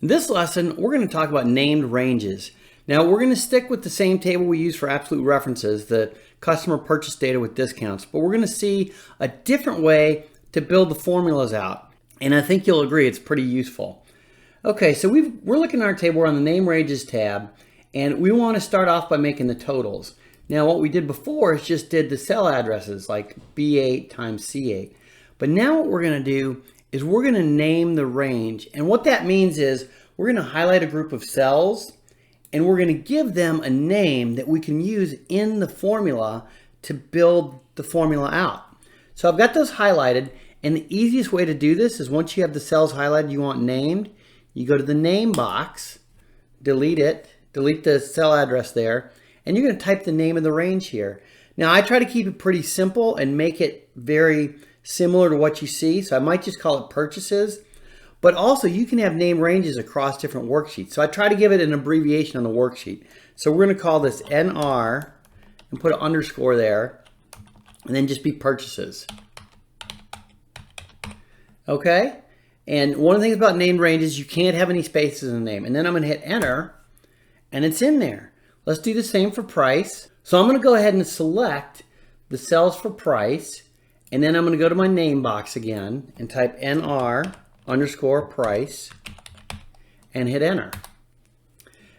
In this lesson, we're going to talk about named ranges. Now, we're going to stick with the same table we use for absolute references, the customer purchase data with discounts, but we're going to see a different way to build the formulas out. And I think you'll agree it's pretty useful. Okay, so we're looking at our table. We're on the name ranges tab, and we want to start off by making the totals. Now, what we did before is just did the cell addresses like B8 times C8. But now what we're going to do is we're going to name the range. And what that means is we're going to highlight a group of cells and we're going to give them a name that we can use in the formula to build the formula out. So I've got those highlighted, and the easiest way to do this is once you have the cells highlighted you want named, you go to the name box, delete it, delete the cell address there, and you're going to type the name of the range here. Now I try to keep it pretty simple and make it very similar to what you see, so I might just call it purchases, but also you can have name ranges across different worksheets. So I try to give it an abbreviation on the worksheet. So we're going to call this NR and put an underscore there and then just be purchases. Okay, and one of the things about named ranges, you can't have any spaces in the name. And then I'm going to hit enter and it's in there. Let's do the same for price. So I'm going to go ahead and select the cells for price. And then I'm going to go to my name box again and type NR underscore price and hit enter.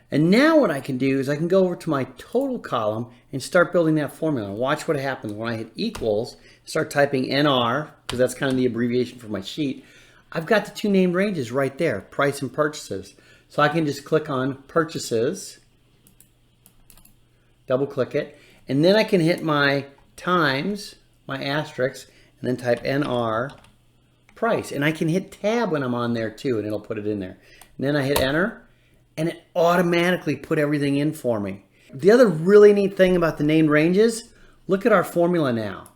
And now what I can do is I can go over to my total column and start building that formula. Watch what happens when I hit equals, start typing NR, because that's kind of the abbreviation for my sheet. I've got the two named ranges right there, price and purchases. So I can just click on purchases, double click it, and then I can hit my times, my asterisk, and then type NR price. And I can hit tab when I'm on there too, and it'll put it in there. And then I hit enter, and it automatically put everything in for me. The other really neat thing about the named ranges, look at our formula now.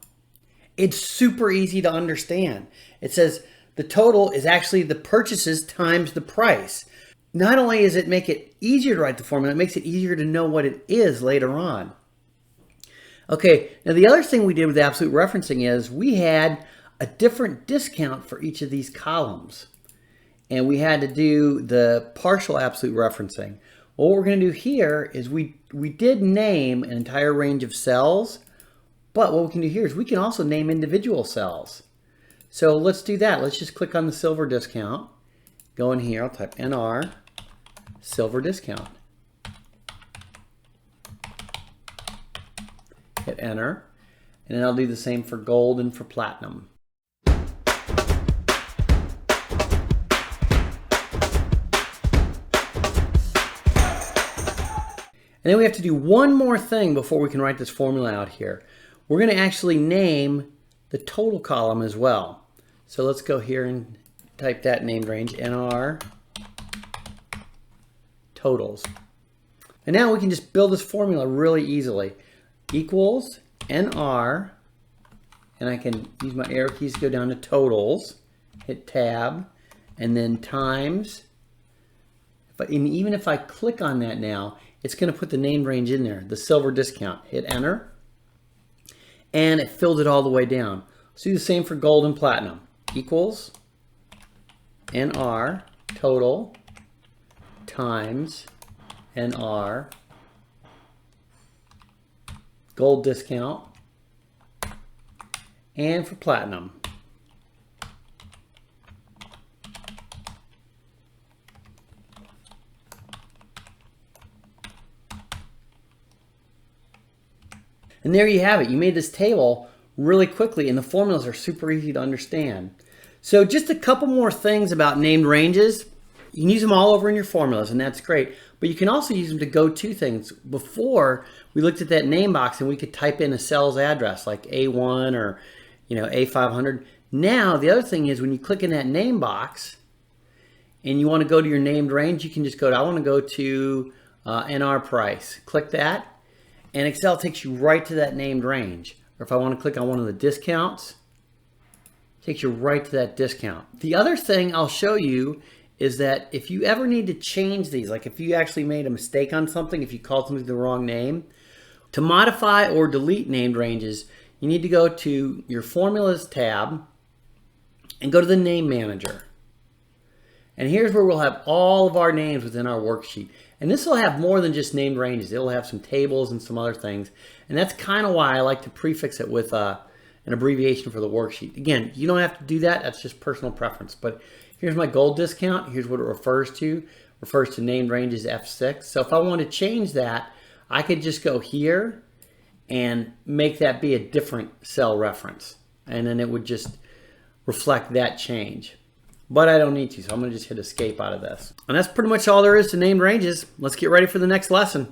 It's super easy to understand. It says the total is actually the purchases times the price. Not only does it make it easier to write the formula, it makes it easier to know what it is later on. Okay, now the other thing we did with absolute referencing is we had a different discount for each of these columns. And we had to do the partial absolute referencing. What we're going to do here is we did name an entire range of cells, but what we can do here is we can also name individual cells. So let's do that. Let's just click on the silver discount. Go in here, I'll type NR silver discount. Hit enter, and then I'll do the same for gold and for platinum. And then we have to do one more thing before we can write this formula out here. We're going to actually name the total column as well. So let's go here and type that named range, NR totals. And now we can just build this formula really easily. Equals NR, and I can use my arrow keys to go down to totals, hit tab, and then times. And even if I click on that now, it's going to put the named range in there, the silver discount. Hit enter, and it filled it all the way down. Let's do the same for gold and platinum. Equals NR total times NR gold discount, and for platinum. And there you have it. You made this table really quickly, and the formulas are super easy to understand. So just a couple more things about named ranges. You can use them all over in your formulas, and that's great. But you can also use them to go to things. Before, we looked at that name box, and we could type in a cell's address, like A1 or A500. Now, the other thing is when you click in that name box, and you want to go to your named range, you can just go to, I want to go to NR price. Click that, and Excel takes you right to that named range. Or if I want to click on one of the discounts, it takes you right to that discount. The other thing I'll show you is that if you ever need to change these, like if you actually made a mistake on something, if you called something the wrong name, to modify or delete named ranges, you need to go to your Formulas tab and go to the Name Manager. And here's where we'll have all of our names within our worksheet. And this will have more than just named ranges. It'll have some tables and some other things. And that's kind of why I like to prefix it with an abbreviation for the worksheet. Again, you don't have to do that. That's just personal preference. But here's my gold discount. Here's what it refers to. It refers to named ranges F6. So if I want to change that, I could just go here and make that be a different cell reference. And then it would just reflect that change. But I don't need to, so I'm going to just hit escape out of this. And that's pretty much all there is to named ranges. Let's get ready for the next lesson.